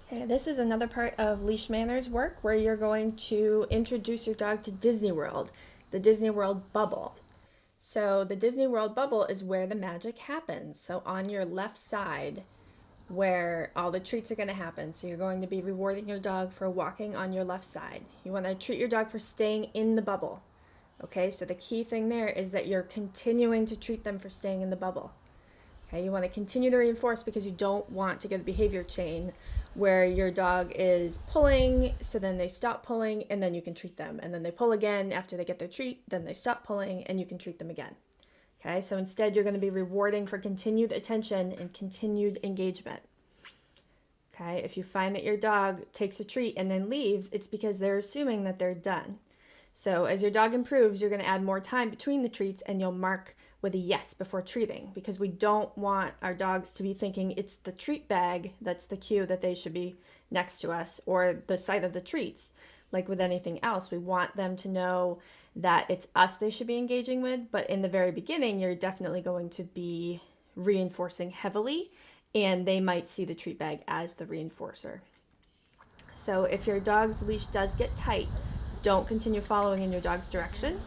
Okay, this is another part of Leash Manners work where you're going to introduce your dog to Disney World, the Disney World bubble. So the Disney World bubble is where the magic happens. So on your left side, where all the treats are going to happen. So you're going to be rewarding your dog for walking on your left side. You want to treat your dog for staying in the bubble. Okay, so the key thing there is that you're continuing to treat them for staying in the bubble. Okay, you want to continue to reinforce because you don't want to get a behavior chain where your dog is pulling, so then they stop pulling, and then you can treat them. And then they pull again after they get their treat, then they stop pulling, and you can treat them again. Okay, so instead you're going to be rewarding for continued attention and continued engagement. Okay, if you find that your dog takes a treat and then leaves, it's because they're assuming that they're done. So as your dog improves, you're going to add more time between the treats and you'll mark with a yes before treating, because we don't want our dogs to be thinking it's the treat bag that's the cue that they should be next to us, or the sight of the treats. Like with anything else, we want them to know that it's us they should be engaging with, but in the very beginning, you're definitely going to be reinforcing heavily, and they might see the treat bag as the reinforcer. So if your dog's leash does get tight, don't continue following in your dog's direction.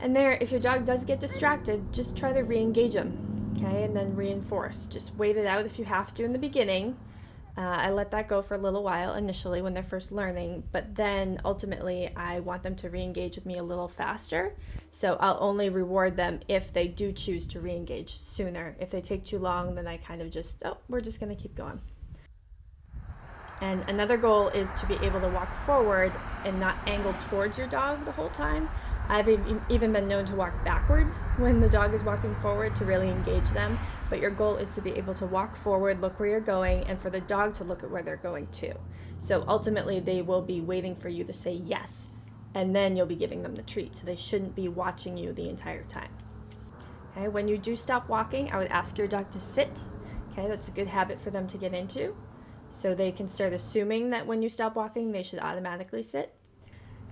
And there, if your dog does get distracted, just try to re-engage them, okay, and then reinforce. Just wait it out if you have to in the beginning. I let that go for a little while initially when they're first learning, but then ultimately I want them to re-engage with me a little faster. So I'll only reward them if they do choose to re-engage sooner. If they take too long, then I kind of just, we're just gonna keep going. And another goal is to be able to walk forward and not angle towards your dog the whole time. I've even been known to walk backwards when the dog is walking forward to really engage them. But your goal is to be able to walk forward, look where you're going, and for the dog to look at where they're going to. So ultimately, they will be waiting for you to say yes, and then you'll be giving them the treat. So they shouldn't be watching you the entire time. Okay, when you do stop walking, I would ask your dog to sit. Okay, that's a good habit for them to get into. So they can start assuming that when you stop walking, they should automatically sit.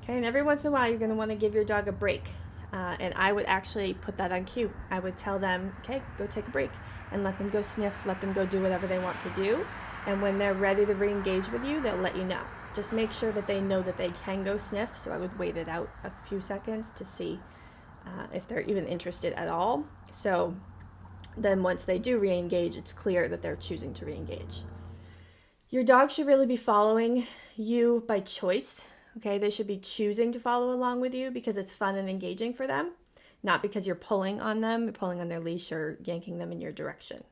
Okay, and every once in a while, you're going to want to give your dog a break. And I would actually put that on cue. I would tell them, okay, go take a break, and let them go sniff, let them go do whatever they want to do. And when they're ready to re-engage with you, they'll let you know. Just make sure that they know that they can go sniff. So I would wait it out a few seconds to see if they're even interested at all. So then once they do re-engage, it's clear that they're choosing to re-engage. Your dog should really be following you by choice. Okay, they should be choosing to follow along with you because it's fun and engaging for them, not because you're pulling on them, pulling on their leash, or yanking them in your direction.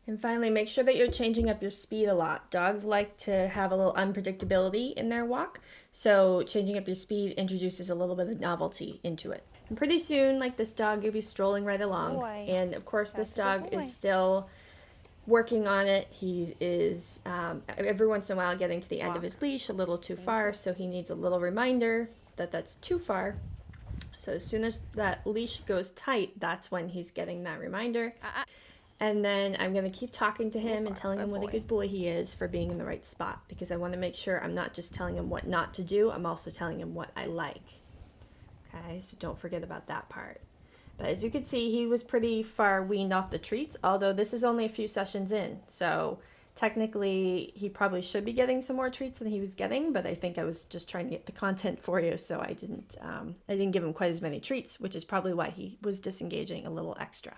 And finally, make sure that you're changing up your speed a lot. Dogs like to have a little unpredictability in their walk, so changing up your speed introduces a little bit of novelty into it. And pretty soon, like this dog, you'll be strolling right along. And of course, this dog is still working on it. He is every once in a while getting to the end of his leash a little too far, so he needs a little reminder that that's too far. So as soon as that leash goes tight, that's when he's getting that reminder. And then I'm going to keep talking to him and telling him what a good boy he is for being in the right spot, because I want to make sure I'm not just telling him what not to do, I'm also telling him what I like. Okay, so don't forget about that part. But as you can see, he was pretty far weaned off the treats, although this is only a few sessions in. So technically, he probably should be getting some more treats than he was getting, but I think I was just trying to get the content for you, so I didn't give him quite as many treats, which is probably why he was disengaging a little extra.